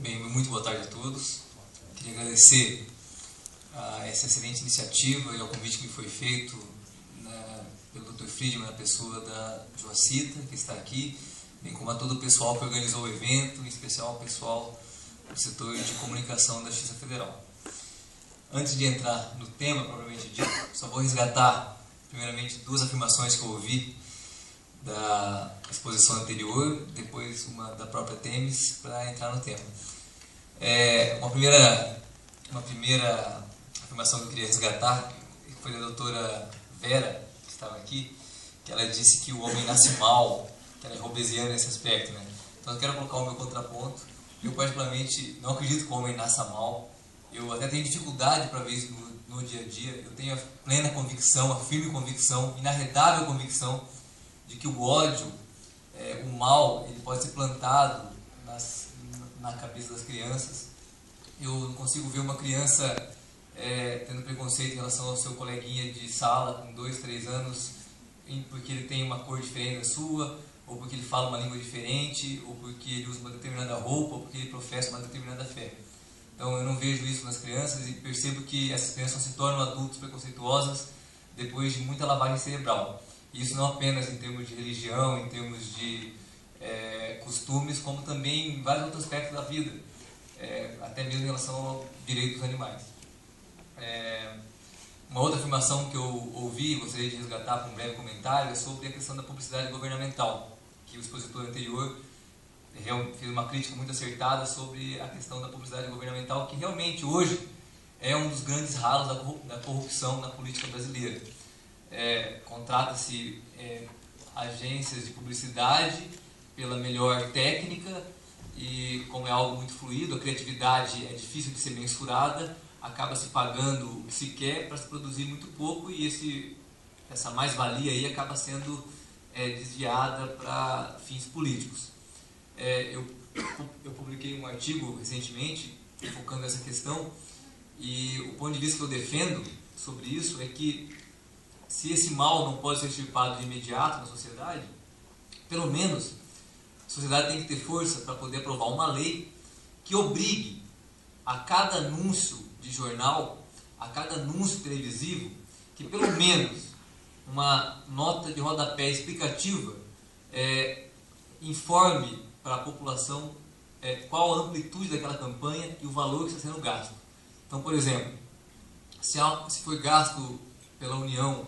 Bem, muito boa tarde a todos. Queria agradecer a essa excelente iniciativa e ao convite que me foi feito pelo Dr. Friedman, na pessoa da Joacita, que está aqui, bem como a todo o pessoal que organizou o evento, em especial ao pessoal do setor de comunicação da Justiça Federal. Antes de entrar no tema propriamente dito, só vou resgatar primeiramente duas afirmações que eu ouvi da exposição anterior, depois uma da própria Temis, para entrar no tema. Uma primeira afirmação que eu queria resgatar foi da doutora Vera, que estava aqui, que ela disse que o homem nasce mal, que ela é hobbesiana nesse aspecto, né? Então eu quero colocar o meu contraponto. Eu particularmente não acredito que o homem nasça mal. Eu até tenho dificuldade para ver isso no dia a dia. Eu tenho a plena convicção, a firme convicção, inarredável convicção de que o ódio, o mal, ele pode ser plantado na cabeça das crianças. Eu não consigo ver uma criança tendo preconceito em relação ao seu coleguinha de sala com 2, 3 anos, porque ele tem uma cor diferente da sua, ou porque ele fala uma língua diferente, ou porque ele usa uma determinada roupa, ou porque ele professa uma determinada fé. Então eu não vejo isso nas crianças e percebo que essas crianças se tornam adultos preconceituosas depois de muita lavagem cerebral. E isso não apenas em termos de religião, em termos de costumes, como também em vários outros aspectos da vida, até mesmo em relação ao direito dos animais. Uma outra afirmação que eu ouvi e gostaria de resgatar com um breve comentário é sobre a questão da publicidade governamental, que o expositor anterior fez uma crítica muito acertada sobre a questão da publicidade governamental, que realmente hoje é um dos grandes ralos da corrupção na política brasileira. Contrata-se agências de publicidade pela melhor técnica e, como é algo muito fluido, a criatividade é difícil de ser mensurada, acaba se pagando o que se quer para se produzir muito pouco e essa mais-valia aí acaba sendo desviada para fins políticos. Eu publiquei um artigo recentemente focando nessa questão e o ponto de vista que eu defendo sobre isso é que se esse mal não pode ser extirpado de imediato na sociedade, pelo menos a sociedade tem que ter força para poder aprovar uma lei que obrigue a cada anúncio de jornal, a cada anúncio televisivo, que pelo menos uma nota de rodapé explicativa informe para a população qual a amplitude daquela campanha e o valor que está sendo gasto. Então, por exemplo, se foi gasto pela União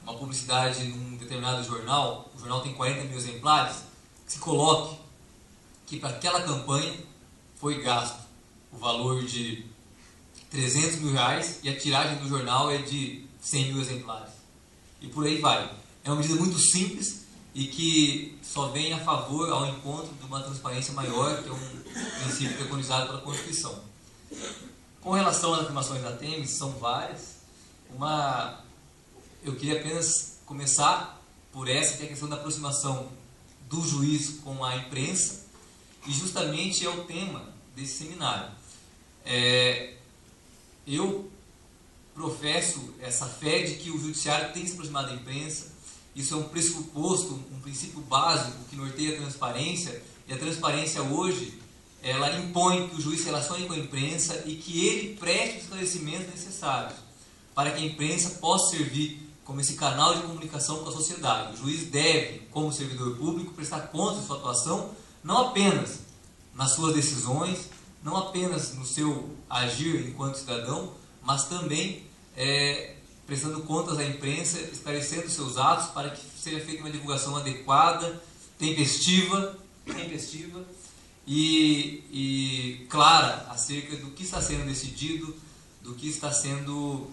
uma publicidade num determinado jornal, o jornal tem 40 mil exemplares, que se coloque que para aquela campanha foi gasto o valor de 300 mil reais e a tiragem do jornal é de 100 mil exemplares. E por aí vai. É uma medida muito simples e que só vem a favor, ao encontro de uma transparência maior, que é um princípio preconizado pela Constituição. Com relação às afirmações da Temis, são várias. Eu queria apenas começar por essa, que é a questão da aproximação do juiz com a imprensa, e justamente é o tema desse seminário. Eu professo essa fé de que o judiciário tem que se aproximar da imprensa. Isso é um pressuposto, um princípio básico que norteia a transparência, e a transparência hoje, ela impõe que o juiz se relacione com a imprensa e que ele preste os esclarecimentos necessários para que a imprensa possa servir como esse canal de comunicação com a sociedade. O juiz deve, como servidor público, prestar conta de sua atuação, não apenas nas suas decisões, não apenas no seu agir enquanto cidadão, mas também prestando contas à imprensa, esclarecendo seus atos para que seja feita uma divulgação adequada, tempestiva e clara acerca do que está sendo decidido, do que está sendo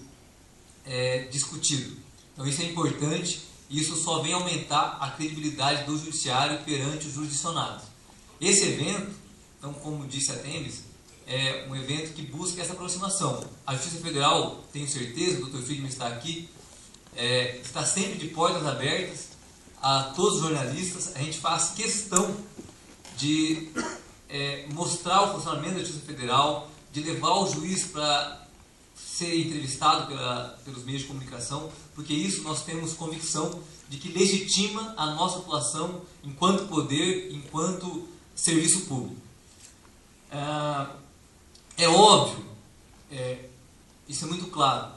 discutido. Então isso é importante e isso só vem aumentar a credibilidade do judiciário perante os jurisdicionados. Esse evento, então, como disse a Temis, é um evento que busca essa aproximação. A Justiça Federal, tenho certeza, o Dr. Friedman está aqui, está sempre de portas abertas a todos os jornalistas. A gente faz questão de mostrar o funcionamento da Justiça Federal, de levar o juiz para ser entrevistado pelos meios de comunicação, porque isso nós temos convicção de que legitima a nossa atuação enquanto poder, enquanto serviço público. É óbvio, isso é muito claro.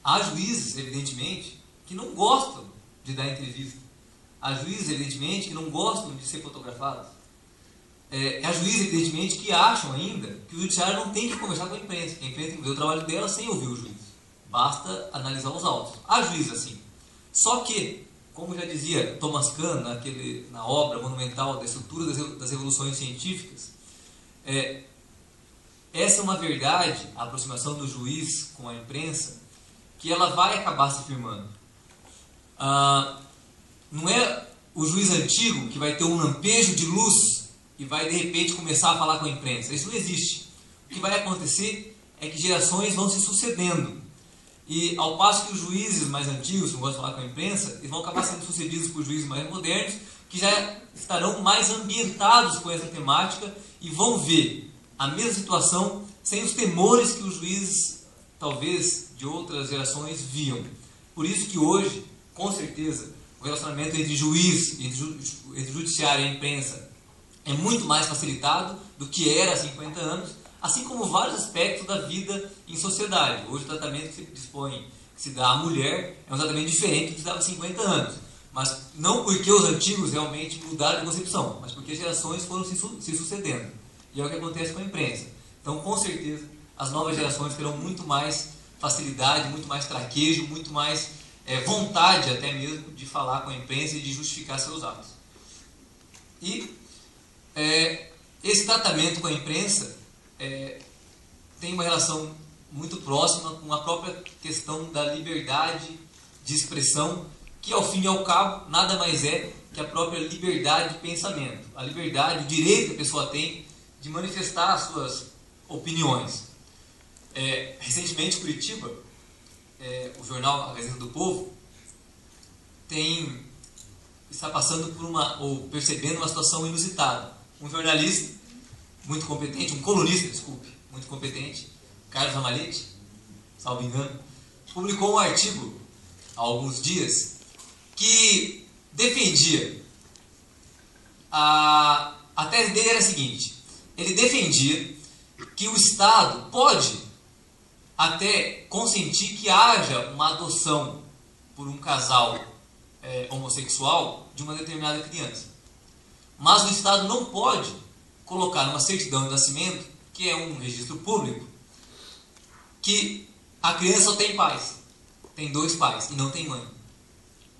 Há juízes, evidentemente, que não gostam de dar entrevista. Há juízes, evidentemente, que não gostam de ser fotografados. Há juízes, evidentemente, que acham ainda que o judiciário não tem que conversar com a imprensa, que a imprensa tem que ver o trabalho dela sem ouvir o juiz. Basta analisar os autos. Há juízes assim. Só que, como já dizia Thomas Kuhn na obra monumental da estrutura das revoluções científicas, essa é uma verdade, a aproximação do juiz com a imprensa, que ela vai acabar se firmando. Não é o juiz antigo que vai ter um lampejo de luz e vai de repente começar a falar com a imprensa. Isso não existe. O que vai acontecer é que gerações vão se sucedendo. E ao passo que os juízes mais antigos, que não gostam de falar com a imprensa, eles vão acabar sendo sucedidos por juízes mais modernos, que já estarão mais ambientados com essa temática e vão ver a mesma situação sem os temores que os juízes, talvez, de outras gerações viam. Por isso que hoje, com certeza, o relacionamento entre juiz, entre judiciário e imprensa é muito mais facilitado do que era há 50 anos, assim como vários aspectos da vida em sociedade. Hoje o tratamento que se dá à mulher é um tratamento diferente do que se dava há 50 anos. Mas não porque os antigos realmente mudaram de concepção, mas porque as gerações foram se sucedendo. E é o que acontece com a imprensa. Então, com certeza, as novas gerações terão muito mais facilidade, muito mais traquejo, muito mais vontade até mesmo de falar com a imprensa e de justificar seus atos. E esse tratamento com a imprensa tem uma relação muito próxima com a própria questão da liberdade de expressão, que ao fim e ao cabo nada mais é que a própria liberdade de pensamento, a liberdade, o direito que a pessoa tem de manifestar as suas opiniões. Recentemente, Curitiba, o jornal A Gazeta do Povo está passando por percebendo uma situação inusitada. Um jornalista muito competente, um colunista, muito competente, Carlos Ramalhete, salvo engano, publicou um artigo há alguns dias que defendia, a tese dele era a seguinte: ele defendia que o Estado pode até consentir que haja uma adoção por um casal homossexual de uma determinada criança. Mas o Estado não pode colocar numa certidão de nascimento, que é um registro público, que a criança só tem pais, tem 2 pais e não tem mãe.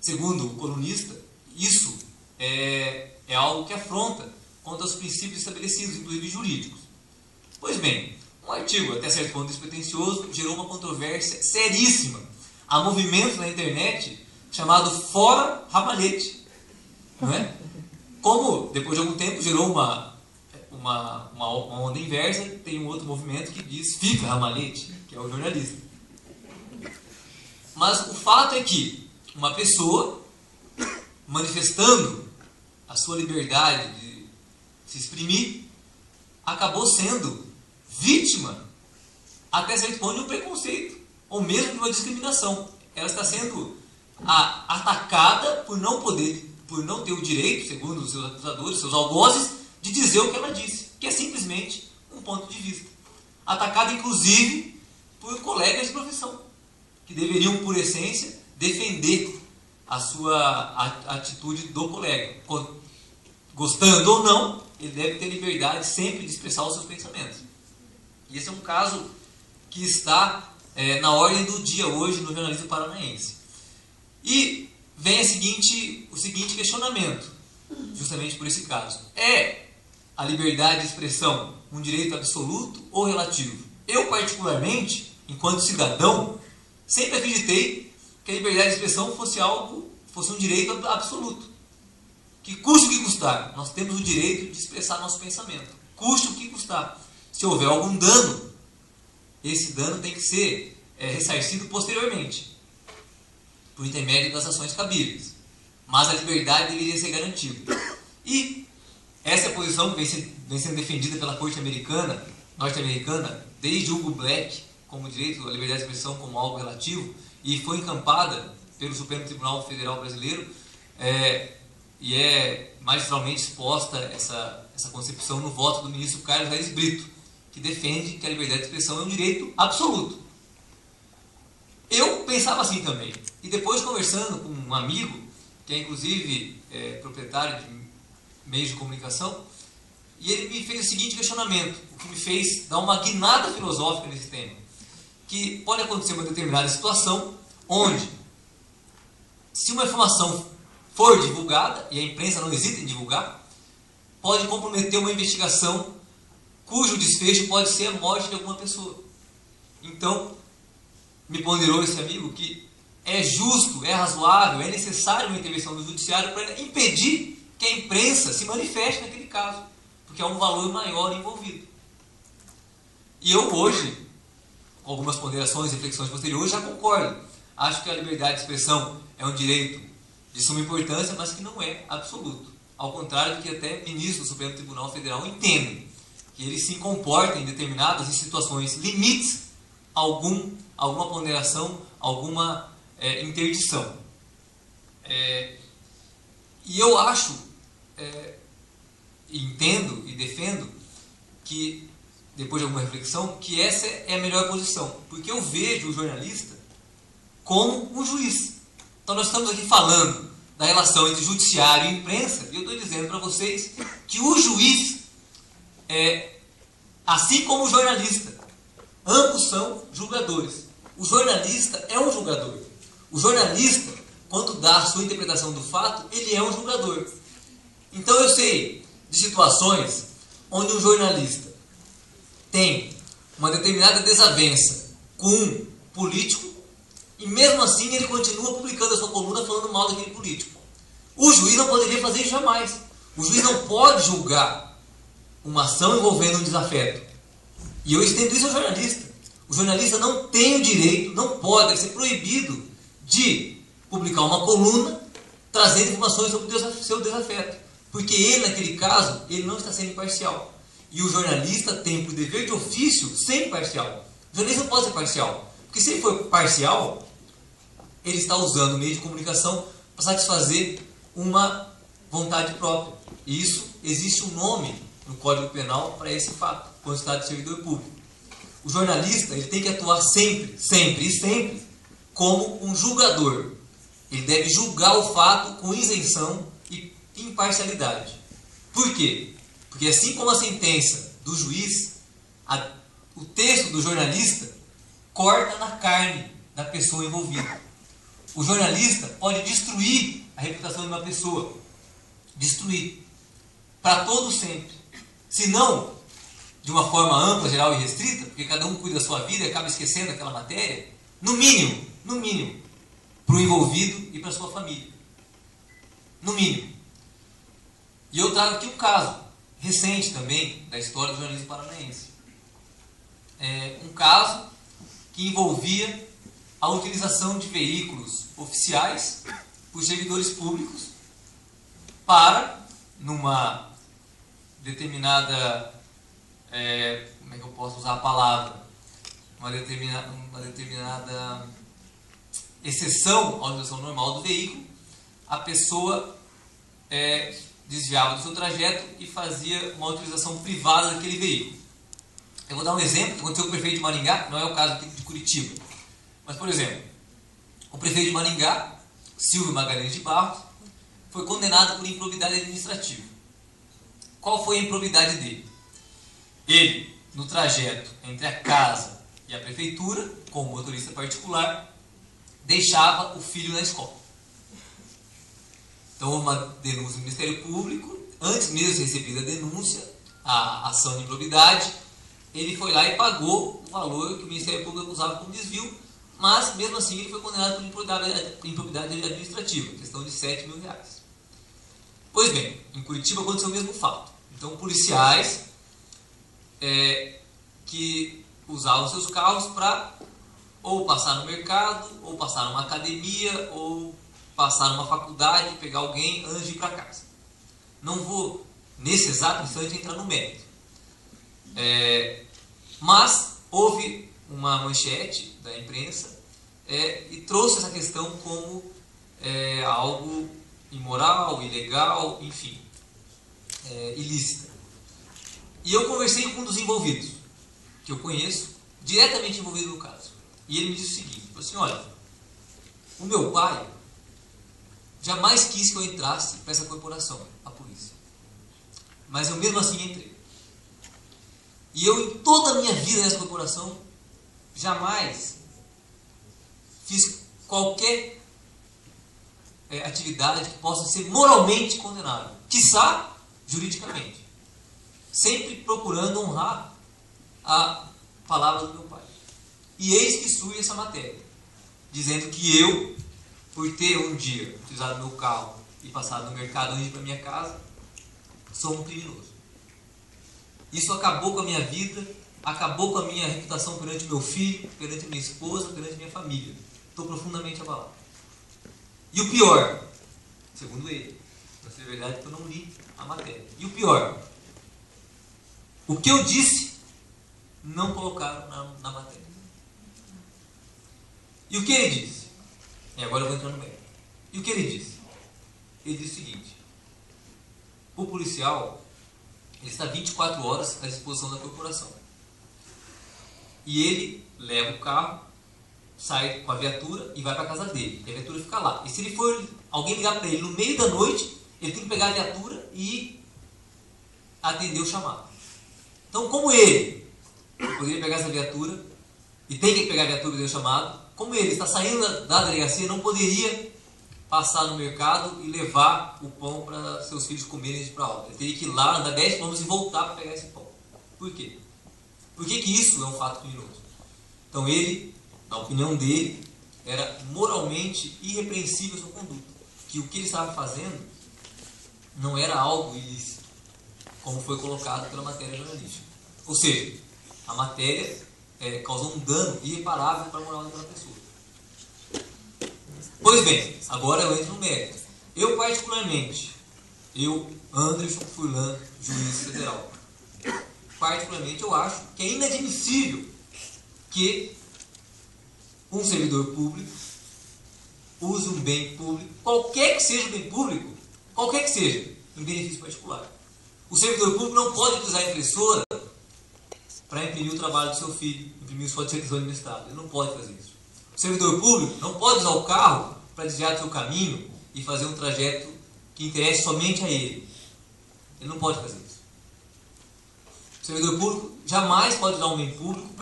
Segundo o colunista, isso é algo que afronta contra os princípios estabelecidos, inclusive jurídicos. Pois bem, um artigo até certo ponto despretensioso gerou uma controvérsia seríssima. Há movimentos na internet chamado Fora Ramalhete, não é? Como, depois de algum tempo, gerou uma onda inversa, tem um outro movimento que diz Fica Ramalhete, que é o jornalista. Mas o fato é que uma pessoa, manifestando a sua liberdade de se exprimir, acabou sendo vítima, até certo ponto, de um preconceito, ou mesmo de uma discriminação. Ela está sendo atacada por não ter o direito, segundo os seus acusadores, seus algozes, de dizer o que ela disse, que é simplesmente um ponto de vista. Atacada, inclusive, por colegas de profissão, que deveriam, por essência, defender a sua atitude do colega. Gostando ou não, ele deve ter liberdade sempre de expressar os seus pensamentos. E esse é um caso que está na ordem do dia hoje no jornalismo paranaense. E vem o seguinte questionamento, justamente por esse caso. É a liberdade de expressão um direito absoluto ou relativo? Eu, particularmente, enquanto cidadão, sempre acreditei que a liberdade de expressão fosse um direito absoluto. Que custe o que custar, nós temos o direito de expressar nosso pensamento. Custe o que custar. Se houver algum dano, esse dano tem que ser ressarcido posteriormente, por intermédio das ações cabíveis. Mas a liberdade deveria ser garantida. E essa é a posição que vem sendo defendida pela Corte norte-americana, desde Hugo Black, como direito à liberdade de expressão como algo relativo, e foi encampada pelo Supremo Tribunal Federal Brasileiro, e é magistralmente exposta essa concepção no voto do ministro Carlos Reis Brito, que defende que a liberdade de expressão é um direito absoluto. Eu pensava assim também. E depois, conversando com um amigo, que é inclusive proprietário de meios de comunicação, e ele me fez o seguinte questionamento, o que me fez dar uma guinada filosófica nesse tema, que pode acontecer uma determinada situação onde, se uma informação for divulgada, e a imprensa não hesita em divulgar, pode comprometer uma investigação cujo desfecho pode ser a morte de alguma pessoa. Então, me ponderou esse amigo que é justo, é razoável, é necessário uma intervenção do judiciário para impedir que a imprensa se manifeste naquele caso, porque há um valor maior envolvido. E eu hoje, com algumas ponderações e reflexões posteriores, já concordo. Acho que a liberdade de expressão é um direito de suma importância, mas que não é absoluto. Ao contrário do que até ministros do Supremo Tribunal Federal entendem, que eles se comportam em determinadas situações limites, alguma ponderação, alguma interdição. E eu acho, entendo e defendo que, depois de alguma reflexão, que essa é a melhor posição. Porque eu vejo o jornalista como um juiz. Então nós estamos aqui falando da relação entre judiciário e imprensa, e eu estou dizendo para vocês que o juiz assim como o jornalista, ambos são julgadores. O jornalista é um julgador. O jornalista, quando dá a sua interpretação do fato, ele é um julgador. Então eu sei de situações onde um jornalista tem uma determinada desavença com um político e mesmo assim ele continua publicando a sua coluna falando mal daquele político. O juiz não poderia fazer isso jamais. O juiz não pode julgar uma ação envolvendo um desafeto. E eu estendo isso ao jornalista. O jornalista não tem o direito, não pode, deve ser proibido de publicar uma coluna trazendo informações sobre o seu desafeto. Porque ele, naquele caso, ele não está sendo imparcial. E o jornalista tem por dever de ofício ser imparcial. O jornalista não pode ser parcial. Porque se ele for parcial, ele está usando o meio de comunicação para satisfazer uma vontade própria. E isso, existe um nome no Código Penal para esse fato, quando está de servidor público. O jornalista ele tem que atuar sempre como um julgador. Ele deve julgar o fato com isenção e imparcialidade. Por quê? Porque assim como a sentença do juiz, o texto do jornalista corta na carne da pessoa envolvida. O jornalista pode destruir a reputação de uma pessoa. Destruir. Para todo sempre. Se não de uma forma ampla, geral e restrita, porque cada um cuida da sua vida e acaba esquecendo aquela matéria, no mínimo, para o envolvido e para a sua família. No mínimo. E eu trago aqui um caso recente também da história do jornalismo paranaense. Um caso que envolvia a utilização de veículos oficiais por servidores públicos para, numa determinada, como é que eu posso usar a palavra? Uma determinada exceção à utilização normal do veículo, a pessoa desviava do seu trajeto e fazia uma utilização privada daquele veículo. Eu vou dar um exemplo que aconteceu com o prefeito de Maringá, não é o caso aqui de Curitiba. Mas, por exemplo, o prefeito de Maringá, Silvio Magalhães de Barros, foi condenado por improbidade administrativa. Qual foi a improbidade dele? Ele, no trajeto entre a casa e a prefeitura, como motorista particular, deixava o filho na escola. Então, houve uma denúncia do Ministério Público. Antes mesmo de receber a denúncia, a ação de improbidade, ele foi lá e pagou o valor que o Ministério Público acusava como desvio, mas mesmo assim ele foi condenado por improbidade administrativa, questão de R$7 mil. Pois bem, em Curitiba aconteceu o mesmo fato. Então, policiais que usavam seus carros para ou passar no mercado, ou passar numa academia, ou passar numa faculdade, pegar alguém antes de ir para casa. Não vou, nesse exato instante, entrar no mérito. Mas houve uma manchete da imprensa e trouxe essa questão como algo imoral, ilegal, enfim, ilícita. E eu conversei com um dos envolvidos. que eu conheço, diretamente envolvido no caso. E ele me disse o seguinte, falou assim, olha, o meu pai jamais quis que eu entrasse para essa corporação, a polícia. Mas eu mesmo assim entrei. E eu, em toda a minha vida nessa corporação, jamais fiz qualquer atividade que possa ser moralmente condenável, quiçá juridicamente, sempre procurando honrar a palavra do meu pai. E eis que surge essa matéria, dizendo que eu, por ter um dia utilizado meu carro e passado no mercado antes de ir para minha casa, sou um criminoso. Isso acabou com a minha vida, acabou com a minha reputação perante meu filho, perante minha esposa, perante minha família. Estou profundamente abalado. E o pior, segundo ele, na verdade eu não li a matéria. E o pior, o que eu disse não colocaram na matéria. E o que ele disse? E agora eu vou entrar no mérito. E o que ele disse? Ele disse o seguinte: o policial, ele está 24 horas à disposição da corporação. E ele leva o carro, sai com a viatura e vai para a casa dele. E a viatura fica lá. E se ele for, alguém ligar para ele no meio da noite, ele tem que pegar a viatura e atender o chamado. Então, como ele poderia pegar essa viatura e tem que pegar a viatura e atender o chamado, como ele está saindo da delegacia, não poderia passar no mercado e levar o pão para seus filhos comerem antes de ir para a aula. Ele teria que ir lá, andar 10 km e voltar para pegar esse pão. Por quê? Por que isso é um fato criminoso? Então ele, na opinião dele, era moralmente irrepreensível a sua conduta. Que o que ele estava fazendo não era algo ilícito, como foi colocado pela matéria jornalística. Ou seja, a matéria causou um dano irreparável para a moral daquela pessoa. Pois bem, agora eu entro no mérito. Eu particularmente, Anderson Furlan, juiz federal, particularmente eu acho que é inadmissível que um servidor público use um bem público, qualquer que seja o bem público, qualquer que seja, em benefício particular. O servidor público não pode utilizar a impressora para imprimir o trabalho do seu filho, imprimir sua certidão administrável. Ele não pode fazer isso. O servidor público não pode usar o carro para desviar do seu caminho e fazer um trajeto que interesse somente a ele. Ele não pode fazer isso. O servidor público jamais pode usar um bem público